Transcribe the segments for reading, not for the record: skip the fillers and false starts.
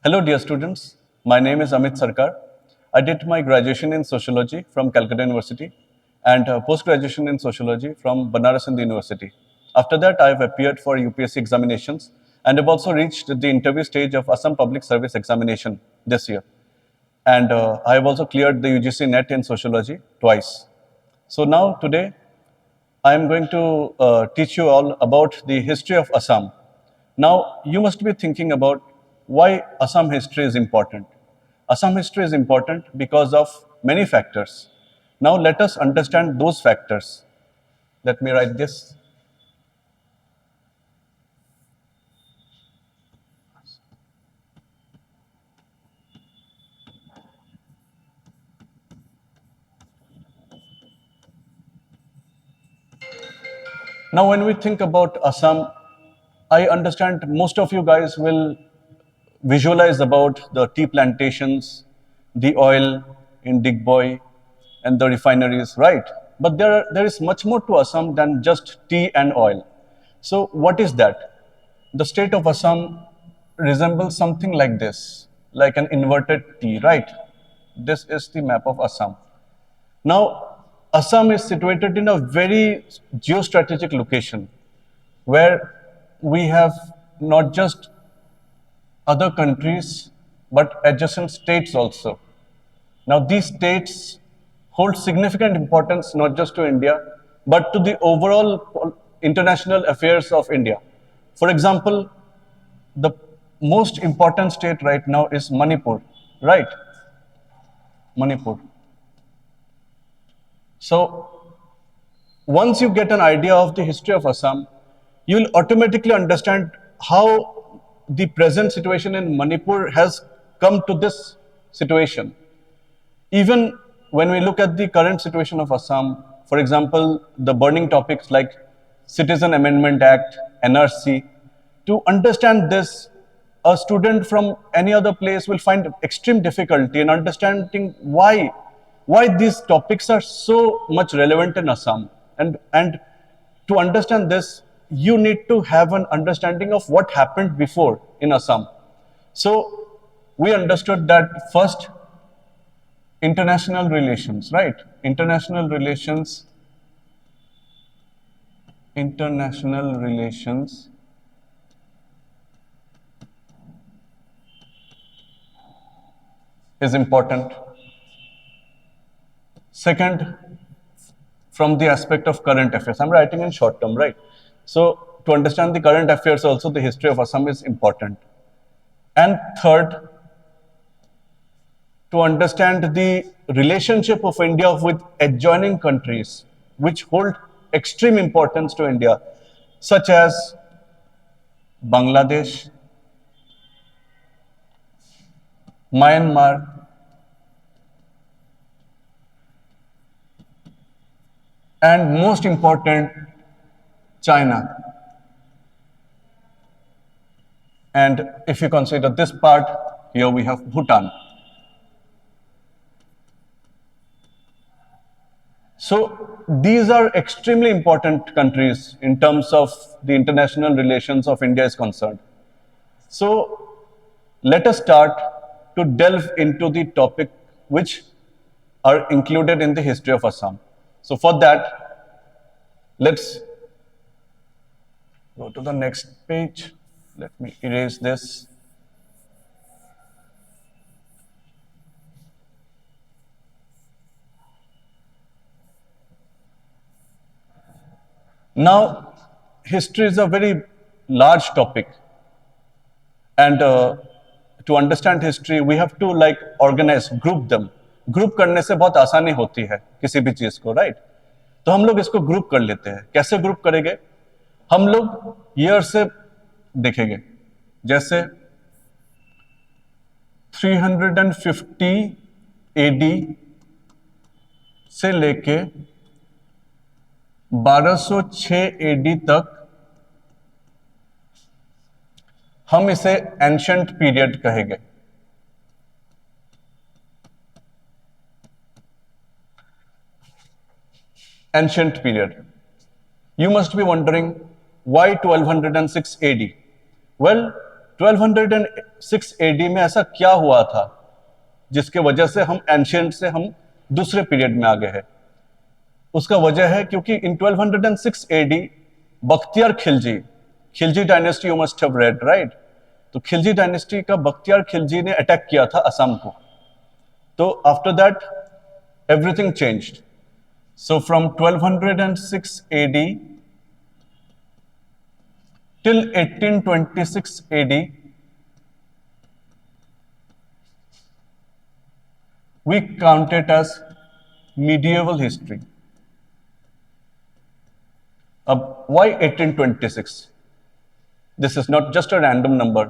Hello, dear students. My name is Amit Sarkar. I did my graduation in sociology from Calcutta University and post-graduation in sociology from Banaras Hindu University. After that, I have appeared for UPSC examinations and have also reached the interview stage of Assam Public Service Examination this year. And I have also cleared the UGC NET in sociology twice. So now, today, I am going to teach you all about the history of Assam. Now, you must be thinking about why Assam history is important. Assam history is important because of many factors. Now, let us understand those factors. Let me write this. Now, when we think about Assam, I understand most of you guys will visualize about the tea plantations, the oil in Digboy, and the refineries, right? But there is much more to Assam than just tea and oil. So, what is that? The state of Assam resembles something like this, like an inverted T, right? This is the map of Assam. Now, Assam is situated in a very geostrategic location where we have not just other countries but adjacent states also. Now, these states hold significant importance not just to India but to the overall international affairs of India. For example, the most important state right now is Manipur, right? Manipur. So, once you get an idea of the history of Assam, you will automatically understand how the present situation in Manipur has come to this situation. Even when we look at the current situation of Assam, for example, the burning topics like Citizen Amendment Act, NRC, to understand this, a student from any other place will find extreme difficulty in understanding why these topics are so much relevant in Assam. And to understand this, you need to have an understanding of what happened before in Assam. So we understood that first, international relations, right? International relations is important. Second, from the aspect of current affairs, I'm writing in short term, right? So to understand the current affairs also, the history of Assam is important. And third, to understand the relationship of India with adjoining countries, which hold extreme importance to India, such as Bangladesh, Myanmar, and most important, China. And if you consider this part, here we have Bhutan. So these are extremely important countries in terms of the international relations of India is concerned. So let us start to delve into the topic which are included in the history of Assam. So for that, let's go to the next page. Let me erase this. Now, history is a very large topic, and to understand history, we have to like organize, group them. Group करने से बहुत आसानी होती है किसी भी चीज को, राइट? तो हम लोग इसको ग्रुप कर लेते हैं. कैसे ग्रुप करेंगे? हम लोग ईयर से देखेंगे. जैसे 350 एडी से लेके 1206 एडी तक हम इसे एंशंट पीरियड कहेंगे. Ancient period. You must be wondering why 1206 AD? Well, 1206 AD में ऐसा क्या हुआ था जिसके वजह से हम एंशियंट से हम दूसरे पीरियड में आ गए हैं? उसका वजह है क्योंकि in 1206 AD Bakhtiyar Khilji, Khilji dynasty you must have read right, तो खिलजी डायनेस्टी का बख्तियार खिलजी ने अटैक किया था असम को. तो after that everything changed. So from 1206 AD till 1826 AD, we count it as medieval history. Why 1826? This is not just a random number.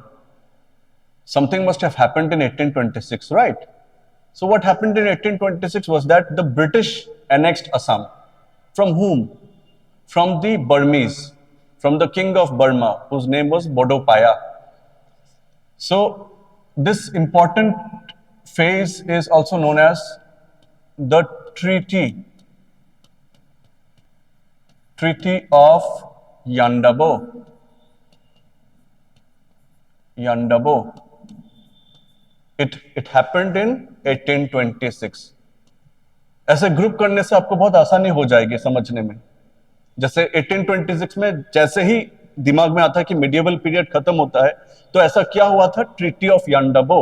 Something must have happened in 1826, right? So what happened in 1826 was that the British annexed Assam. From whom? From the Burmese, from the king of Burma, whose name was Bodo Paya. So this important phase is also known as the Treaty of Yandabo. It happened in 1826. ऐसे group करने से आपको बहुत आसानी हो जाएगी समझने में. जैसे 1826 में जैसे ही दिमाग में आता है कि मिडिएवल पीरियड खत्म होता है, तो ऐसा क्या हुआ था? Treaty of यांडबो.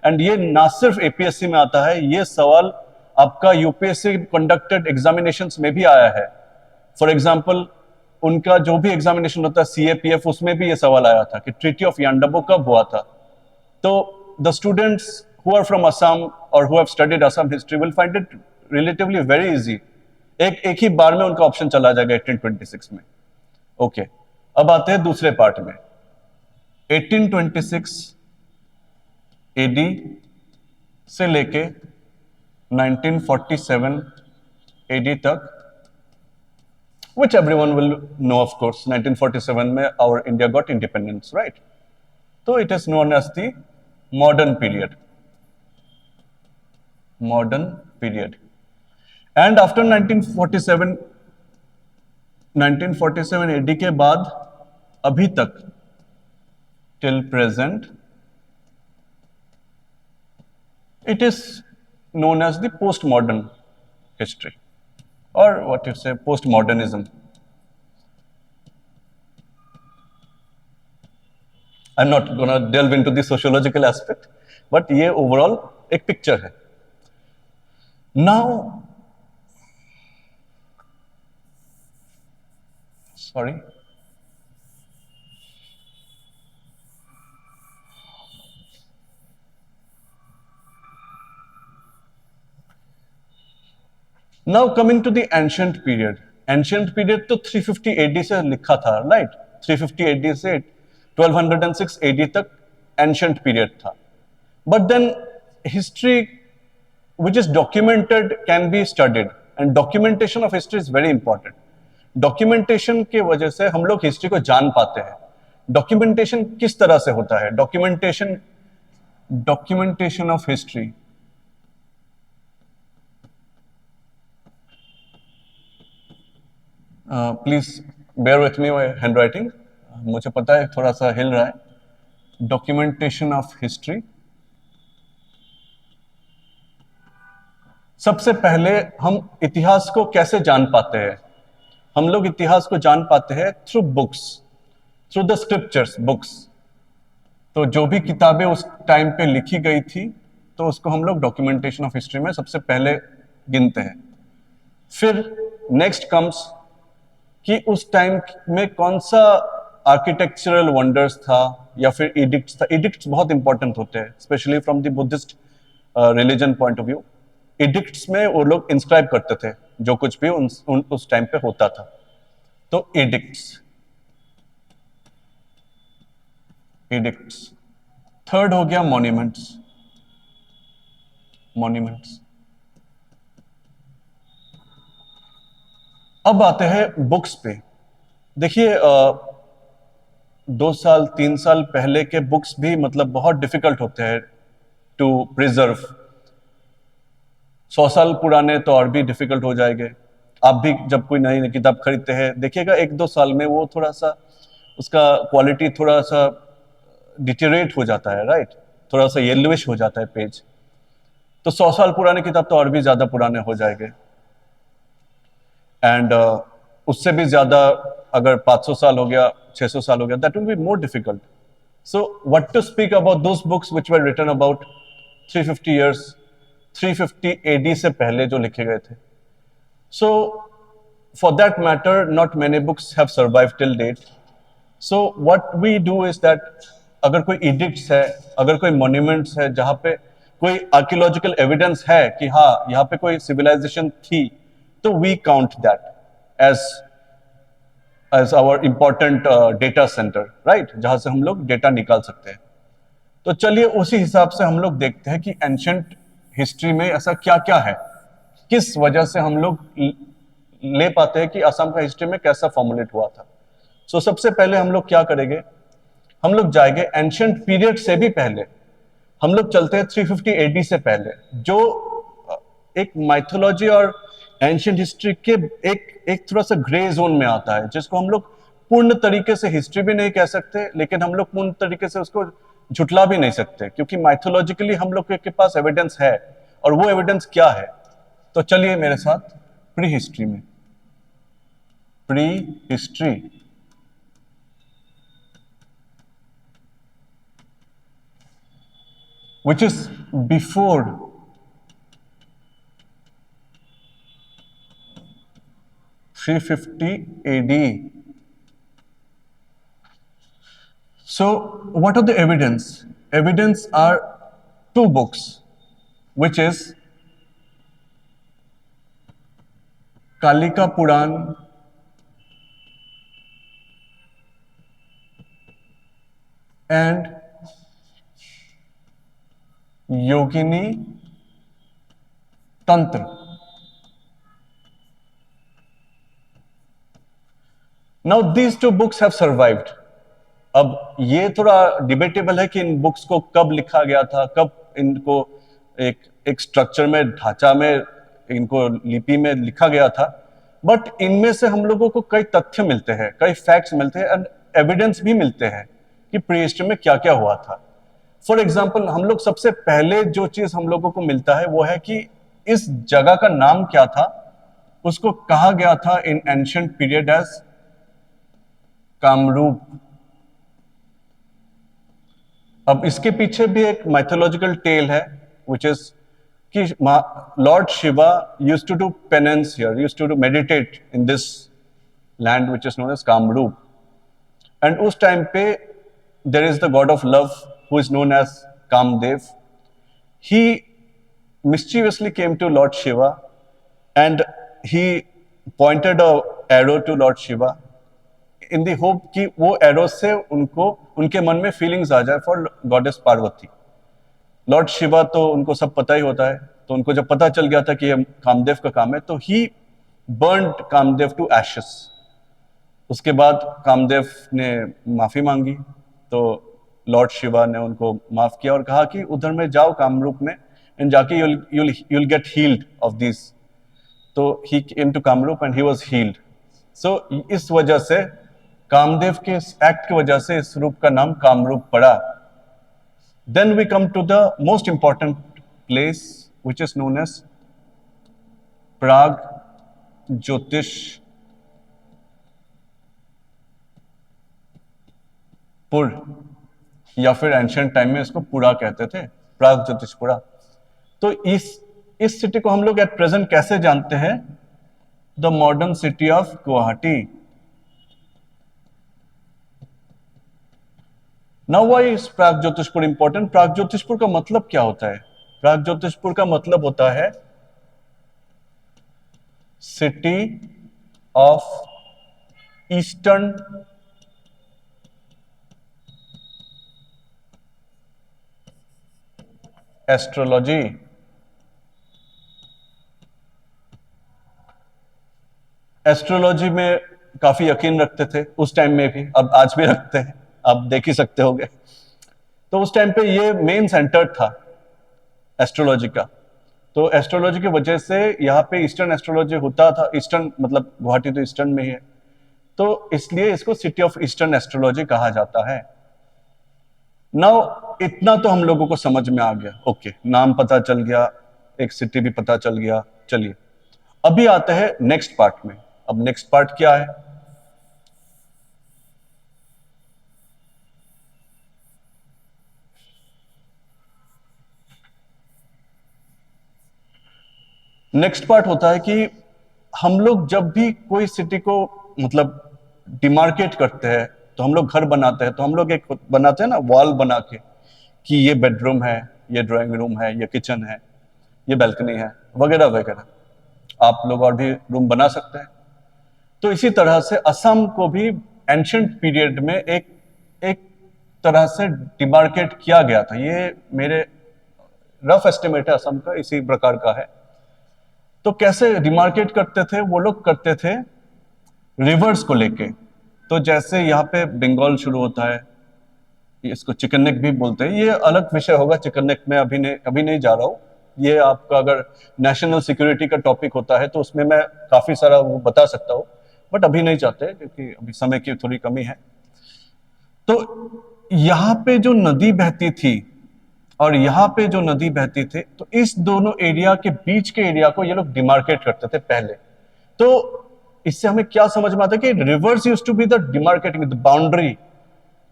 एंड ये ना सिर्फ एपीएससी में आता है, ये सवाल आपका यूपीएससी कंडक्टेड एग्जामिनेशंस में भी आया है. फॉर एग्जांपल उनका जो भी एग्जामिनेशन होता है सीएपीएफ, उसमें भी ये सवाल आया था कि ट्रीटी ऑफ यांडबो कब हुआ था. तो the students who are from Assam और who have studied Assam history will find it relatively very easy. एक ही बार में उनका ऑप्शन चला जाएगा 1826 में. ओके, अब आते हैं दूसरे पार्ट में. 1826 एडी से लेके 1947 एडी तक, which everyone will know of course. 1947 में our India got independence, right? So it is known as the modern period. Modern period. And after 1947 AD के बाद अभी तक till present, it is known as the postmodern history, or what you say, postmodernism. I'm not gonna delve into the sociological aspect, but ये overall एक picture है. Now, sorry. Now coming to the ancient period. Ancient period तो 350 AD से लिखा था, right? 350 AD से 1206 AD तक ancient period था. But then history which is documented can be studied, and documentation of history is very important. Documentation के वजह से हम लोग history को जान पाते हैं. Documentation किस तरह से होता है? Documentation of history. Please bear with me my handwriting, मुझे पता है थोड़ा सा हिल रहा है. Documentation of history. सबसे पहले हम इतिहास को कैसे जान पाते हैं? हम लोग इतिहास को जान पाते हैं through books, through the scriptures, books. तो जो भी किताबें उस टाइम पे लिखी गई थी, तो उसको हम लोग डॉक्यूमेंटेशन ऑफ हिस्ट्री में सबसे पहले गिनते हैं. फिर नेक्स्ट कम्स कि उस टाइम में कौन सा आर्किटेक्चरल वंडर्स था या फिर एडिक्ट्स था. एडिक्ट्स बहुत इंपॉर्टेंट होते हैं, specially from the Buddhist religion point of view. Addicts में वो लोग इंस्क्राइब करते थे जो कुछ भी उस टाइम पे होता था. तो एडिक्ट्स. थर्ड हो गया मॉन्यूमेंट्स. अब आते हैं बुक्स पे. देखिए 2 साल 3 साल पहले के बुक्स भी मतलब बहुत डिफिकल्ट होते हैं टू प्रिजर्व. 100 साल पुराने तो और भी डिफिकल्ट हो जाएंगे. आप भी जब कोई नई किताब खरीदते हैं देखिएगा 1-2 साल में वो थोड़ा सा उसका क्वालिटी थोड़ा सा डिटेरेट हो जाता है, राइट, थोड़ा सा येलोइश हो जाता है पेज। तो 100 साल पुराने किताब तो और भी ज्यादा पुराने हो जाएंगे, एंड उससे भी ज्यादा अगर 500 साल हो गया, 600 साल हो गया, that will be more difficult. So what to speak about those books which were written about 350 years, 350 AD से पहले जो लिखे गए थे। So for that matter not many books have survived till date. So what we do is that अगर कोई edicts है, अगर कोई मॉन्यूमेंट्स है जहां पे कोई आर्कियोलॉजिकल एविडेंस है कि हाँ यहाँ पे कोई सिविलाइजेशन थी, तो we count that as our important data centre, right, जहां से हम लोग डेटा निकाल सकते हैं। तो चलिए उसी हिसाब से हम लोग देखते हैं कि एंशंट हिस्ट्री में ऐसा क्या क्या है, किस वजह से हम लोग ले पाते हैं कि असम का हिस्ट्री में कैसा फॉर्मुलेट हुआ था। सो सबसे पहले हम लोग क्या करेंगे, हम लोग जाएंगे एंशंट पीरियड से भी पहले, हम लोग चलते हैं 350 एडी से पहले, जो एक माइथोलॉजी और एंशियंट हिस्ट्री के एक थोड़ा सा ग्रे जोन में आता है, जिसको हम लोग पूर्ण तरीके से हिस्ट्री भी नहीं कह सकते, लेकिन हम लोग पूर्ण तरीके से उसको झुटला भी नहीं सकते, क्योंकि माइथोलॉजिकली हम लोग के पास एविडेंस है। और वो एविडेंस क्या है, तो चलिए मेरे साथ प्री हिस्ट्री में, pre history which is before 350 AD. So what are the evidence? Evidence are two books, which is Kalika Puran and योगिनी तंत्र। Now these two books have survived. अब ये थोड़ा डिबेटेबल है कि इन बुक्स को कब लिखा गया था, कब इनको एक स्ट्रक्चर में, ढांचा में, इनको लिपि में लिखा गया था, बट इनमें से हम लोगों को कई तथ्य मिलते हैं, कई फैक्ट्स मिलते हैं एंड एविडेंस भी मिलते हैं कि प्री हिस्ट्री में क्या क्या हुआ था। फॉर एग्जाम्पल हम लोग सबसे पहले जो चीज हम लोगों को मिलता है वो है कि इस जगह का नाम क्या था, उसको कहा गया था in ancient period as Kamrup. अब इसके पीछे भी एक माइथोलॉजिकल टेल है, विच इज कि lord Shiva used to do penance here, used to do meditate in this land which is known as Kamrup. And उस टाइम पे there is the god of love who is known as Kamdev. He mischievously came to Lord Shiva and he pointed a arrow to Lord Shiva in the hope कि वो arrow से उनको उनके मन में feelings आ जाए for goddess Parvati. Lord Shiva तो उनको सब पता ही होता है, तो उनको जब पता चल गया था कि ये कामदेव का काम है, तो he burned Kamadeva to ashes। उसके बाद कामदेव ने माफी मांगी, तो लॉर्ड शिवा ने उनको माफ किया और कहा कि उधर में जाओ कामरूप में एंड जाके you'll get healed of these। तो he came to Kamrup and he was healed। So इस वजह से कामदेव के इस एक्ट की वजह से इस रूप का नाम कामरूप पड़ा। Then we come to the most important place which is known as प्राग ज्योतिषपुर, या फिर एंशिएंट टाइम में इसको पुरा कहते थे, प्राग ज्योतिषपुरा। तो इस सिटी को हम लोग एट प्रेजेंट कैसे जानते हैं, the modern city of Guwahati. Now why is Pragjyotishpur important? Pragjyotishpur का मतलब क्या होता है? प्राग ज्योतिषपुर का मतलब होता है city of eastern astrology. Astrology में काफी यकीन रखते थे उस टाइम में भी, अब आज भी रखते हैं, आप देख ही सकते होंगे। तो उस टाइम पे ये मेन सेंटर था एस्ट्रोलॉजी का। तो एस्ट्रोलॉजी की वजह से यहाँ पे ईस्टर्न एस्ट्रोलॉजी होता था। ईस्टर्न मतलब गुवाहाटी तो ईस्टर्न में ही है, तो इसलिए इसको सिटी ऑफ ईस्टर्न एस्ट्रोलॉजी कहा जाता है। नाउ इतना तो हम लोगों को समझ में आ गया, ओके, नाम पता चल गया, एक सिटी भी पता चल गया। चलिए अभी आते हैं नेक्स्ट पार्ट में। अब नेक्स्ट पार्ट क्या है? नेक्स्ट पार्ट होता है कि हम लोग जब भी कोई सिटी को मतलब डिमार्केट करते हैं, तो हम लोग घर बनाते हैं, तो हम लोग एक बनाते हैं ना वॉल बना के, कि ये बेडरूम है, ये ड्राइंग रूम है, ये किचन है, ये बैल्कनी है, वगैरह वगैरह। आप लोग और भी रूम बना सकते हैं। तो इसी तरह से असम को भी एंशंट पीरियड में एक एक तरह से डिमार्केट किया गया था। ये मेरे रफ एस्टिमेट है असम का, इसी प्रकार का है। तो कैसे डिमार्केट करते थे वो लोग? करते थे रिवर्स को लेके। तो जैसे यहाँ पे बंगाल शुरू होता है, इसको चिकन नेक भी बोलते हैं, ये अलग विषय होगा, चिकन नेक में अभी नहीं जा रहा हूँ। ये आपका अगर नेशनल सिक्योरिटी का टॉपिक होता है तो उसमें मैं काफी सारा वो बता सकता हूँ, बट अभी नहीं चाहते क्योंकि अभी समय की थोड़ी कमी है। तो यहाँ पे जो नदी बहती थी और यहाँ पे जो नदी बहती थी, तो इस दोनों एरिया के बीच के एरिया को ये लोग डिमार्केट करते थे पहले। तो इससे हमें क्या समझ में आता है कि rivers use to be the demarcating the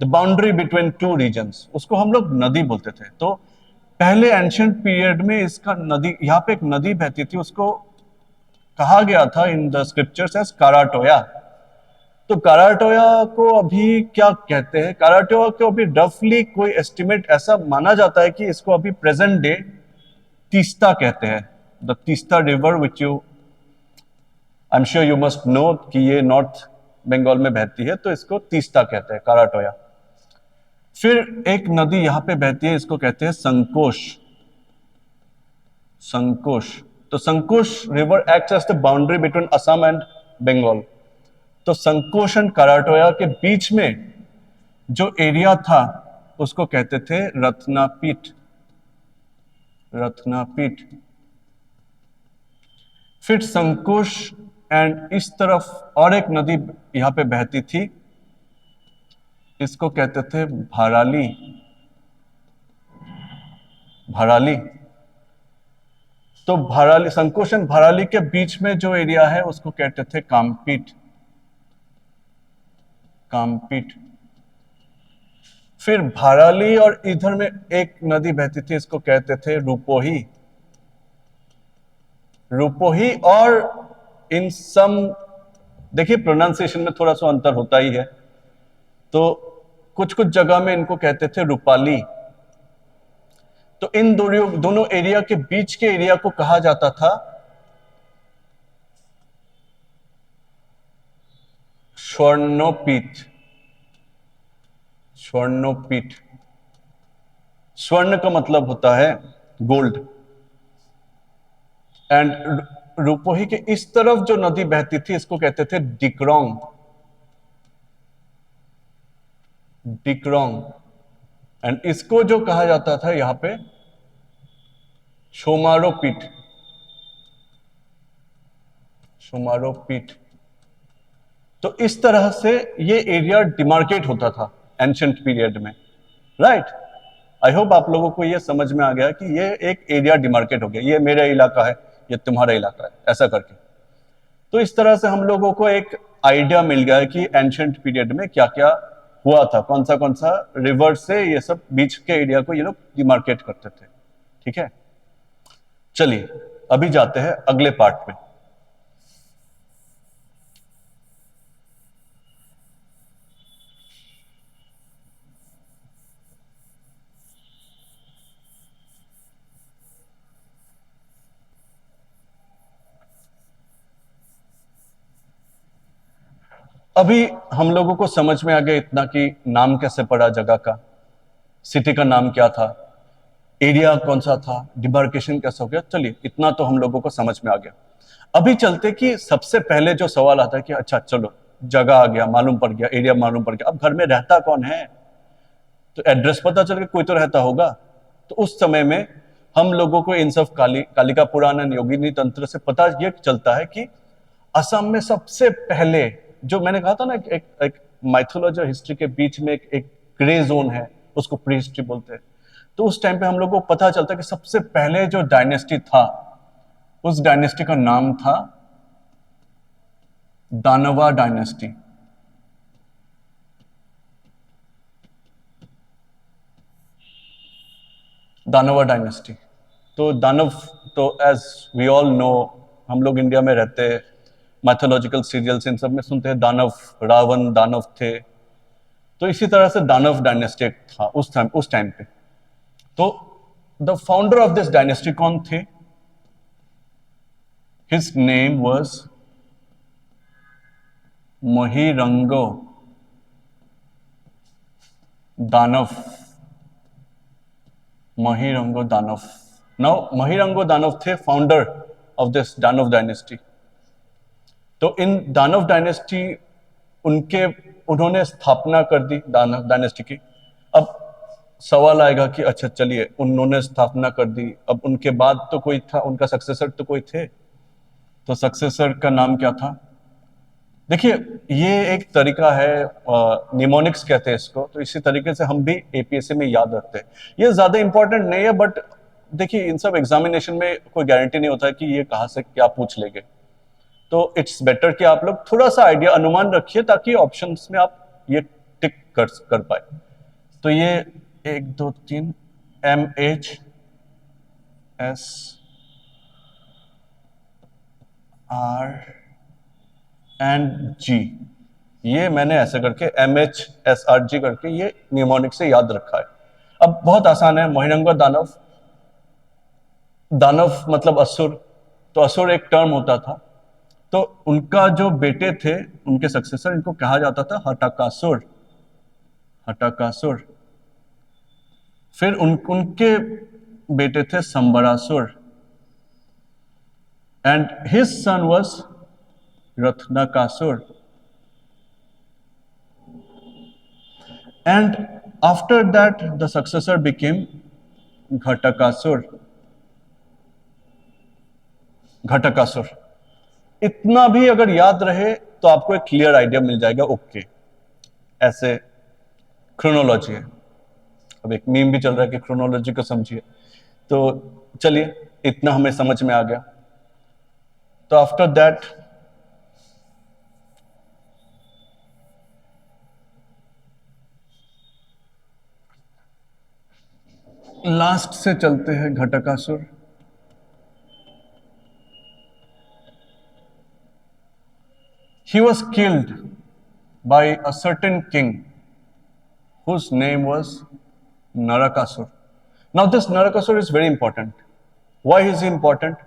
boundary between two regions, उसको हम लोग नदी बोलते थे। तो पहले एंशियंट पीरियड में इसका नदी, यहाँ पे एक नदी बहती थी, उसको कहा गया था इन द स्क्रिप्चर्स एज काराटोया। तो काराटोया को अभी क्या कहते हैं? काराटोया को अभी रफली कोई एस्टिमेट ऐसा माना जाता है कि इसको अभी प्रेजेंट डे तीस्ता कहते हैं। The Teesta river which you, I am sure you must know कि ये नॉर्थ बंगाल में बहती है, तो इसको तीस्ता कहते हैं, काराटोया। फिर एक नदी यहां पे बहती है, इसको कहते हैं संकोश। संकोश। तो Sankosh river acts as the boundary between Assam and Bengal. तो संकोश एंड कराटोया के बीच में जो एरिया था उसको कहते थे रत्नापीठ। रत्नापीठ। फिर संकोश एंड इस तरफ और एक नदी यहां पे बहती थी, इसको कहते थे भराली। भराली। तो भराली, संकोश एंड भराली के बीच में जो एरिया है उसको कहते थे कामपीठ। कामपीठ। फिर भराली और इधर में एक नदी बहती थी, इसको कहते थे रूपोही। रूपोही। और इन सम, देखिए प्रोनाउंसिएशन में थोड़ा सा अंतर होता ही है, तो कुछ कुछ जगह में इनको कहते थे रूपाली। तो इन दोनों एरिया के बीच के एरिया को कहा जाता था स्वर्णोपीठ। स्वर्णोपीठ। स्वर्ण का मतलब होता है गोल्ड। एंड रूपोही के इस तरफ जो नदी बहती थी इसको कहते थे डिक्रोंग। डिक्रोंग। एंड इसको जो कहा जाता था यहां पे शोमारो पीठ। शोमारो पीठ। तो इस तरह से ये एरिया डिमार्केट होता था एंशिएंट पीरियड में, राइट? आई होप आप लोगों को ये समझ में आ गया कि ये एक एरिया डिमार्केट हो गया, ये मेरा इलाका है, ये तुम्हारा इलाका है, ऐसा करके। तो इस तरह से हम लोगों को एक आइडिया मिल गया है कि एंशिएंट पीरियड में क्या क्या हुआ था, कौन सा रिवर से ये सब बीच के एरिया को ये लोग डिमार्केट करते थे। ठीक है, चलिए अभी जाते हैं अगले पार्ट में। अभी हम लोगों को समझ में आ गया इतना कि नाम कैसे पड़ा जगह का, सिटी का नाम क्या था, एरिया कौन सा था, डिमार्केशन कैसा हो गया। चलिए इतना तो हम लोगों को समझ में आ गया। अभी चलते कि सबसे पहले जो सवाल आता है कि अच्छा चलो जगह आ गया, मालूम पड़ गया, एरिया मालूम पड़ गया, अब घर में रहता कौन है? तो एड्रेस पता चल गया, कोई तो रहता होगा। तो उस समय में हम लोगों को इन सब कालिका पुराण एंड योगिनी तंत्र से पता यह चलता है कि असम में सबसे पहले, जो मैंने कहा था ना, एक माइथोलॉजी और हिस्ट्री के बीच में एक ग्रे जोन है, उसको प्री हिस्ट्री बोलते हैं। तो उस टाइम पे हम लोग को पता चलता है कि सबसे पहले जो डायनेस्टी था, उस डायनेस्टी का नाम था दानवा डायनेस्टी। दानवा डायनेस्टी। तो दानव, तो एज वी ऑल नो, हम लोग इंडिया में रहते हैं, मैथोलॉजिकल सीरियल्स इन सब में सुनते हैं दानव, रावण दानव थे। तो इसी तरह से दानव डायनेस्टी था उस टाइम पे। तो the founder of this dynasty कौन थे? हिज नेम वाज महिरंगो दानव। महिरंगो दानव। नाउ महिरंगो दानव थे फाउंडर ऑफ दिस दानव डायनेस्टी। तो इन दानव डायनेस्टी उन्होंने स्थापना कर दी दानव डायनेस्टी की। अब सवाल आएगा कि अच्छा चलिए, उन्होंने स्थापना कर दी, अब उनके बाद तो कोई था, उनका सक्सेसर तो कोई थे। तो सक्सेसर का नाम क्या था? देखिए, ये एक तरीका है, निमोनिक्स कहते हैं इसको। तो इसी तरीके से हम भी एपीएससी में याद रखते हैं। ये ज्यादा इंपॉर्टेंट नहीं है, बट देखिए इन सब एग्जामिनेशन में कोई गारंटी नहीं होता है कि ये कहाँ से क्या पूछ लेंगे। तो इट्स बेटर कि आप लोग थोड़ा सा आइडिया, अनुमान रखिए, ताकि ऑप्शंस में आप ये टिक कर पाए। तो ये 1 2 3 MHSRNG, ये मैंने ऐसे करके MHSRG करके ये निमोनिक से याद रखा है। अब बहुत आसान है। महिरंग दानव, दानव मतलब असुर, तो असुर एक टर्म होता था। तो उनका जो बेटे थे, उनके सक्सेसर, इनको कहा जाता था हटाकासुर। हटाकासुर। फिर उनके बेटे थे Sambarasur, and his son was Ratnakasur. And after that the successor became Ghatakasur. Ghatakasur. इतना भी अगर याद रहे तो आपको एक क्लियर आइडिया मिल जाएगा। ओके, ऐसे क्रोनोलॉजी है। अब एक मीम भी चल रहा है कि क्रोनोलॉजी को समझिए। तो चलिए, इतना हमें समझ में आ गया। तो आफ्टर दैट लास्ट से चलते हैं घटकासुर। He was killed by a certain king whose name was Narakasur. Now this Narakasur is very important. Why is he important?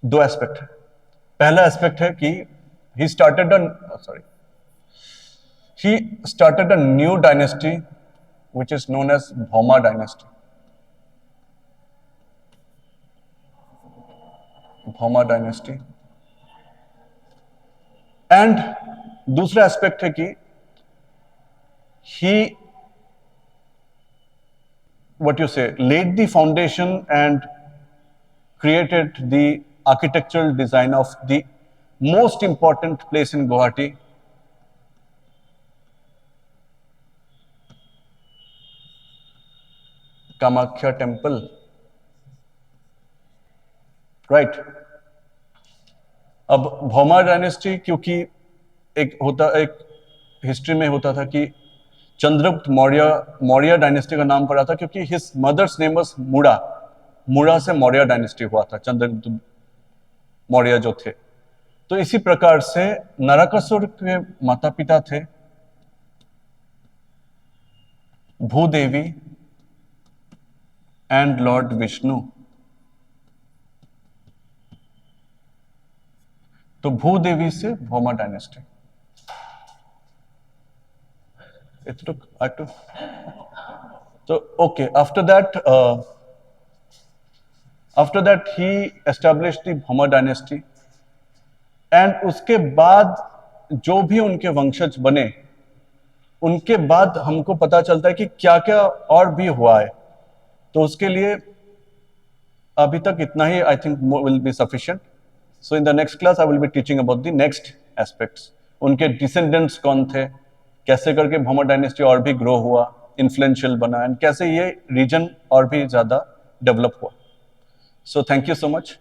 दो एस्पेक्ट है। पहला एस्पेक्ट है कि he started a new dynasty which is known as Bhoma dynasty. Bhoma dynasty. And दूसरा aspect है कि he, what you say, laid the foundation and created the architectural design of the most important place in Guwahati, Kamakhya temple, right? अब Bhauma dynasty, क्योंकि एक history में होता था कि चंद्रगुप्त मौर्य डायनेस्टी का नाम पड़ा था, क्योंकि हिज मदर्स नेम वाज मुड़ा से मौर्य डायनेस्टी हुआ था, चंद्रगुप्त मौर्य जो थे। तो इसी प्रकार से नरकासुर के माता पिता थे भूदेवी एंड लॉर्ड विष्णु। तो भूदेवी से भौमा डायनेस्टी। तो okay, after that he established the Bhauma dynasty, and उसके बाद जो भी उनके वंशज बने, उनके बाद हमको पता चलता है कि क्या क्या और भी हुआ है। तो उसके लिए अभी तक इतना ही I think will be sufficient. So in the next class, I will be teaching about the next aspects. उनके descendants कौन थे, कैसे करके भौमा डायनेस्टी और भी ग्रो हुआ, इन्फ्लुएंशियल बना एंड कैसे ये रीजन और भी ज़्यादा डेवलप हुआ. So thank you so much.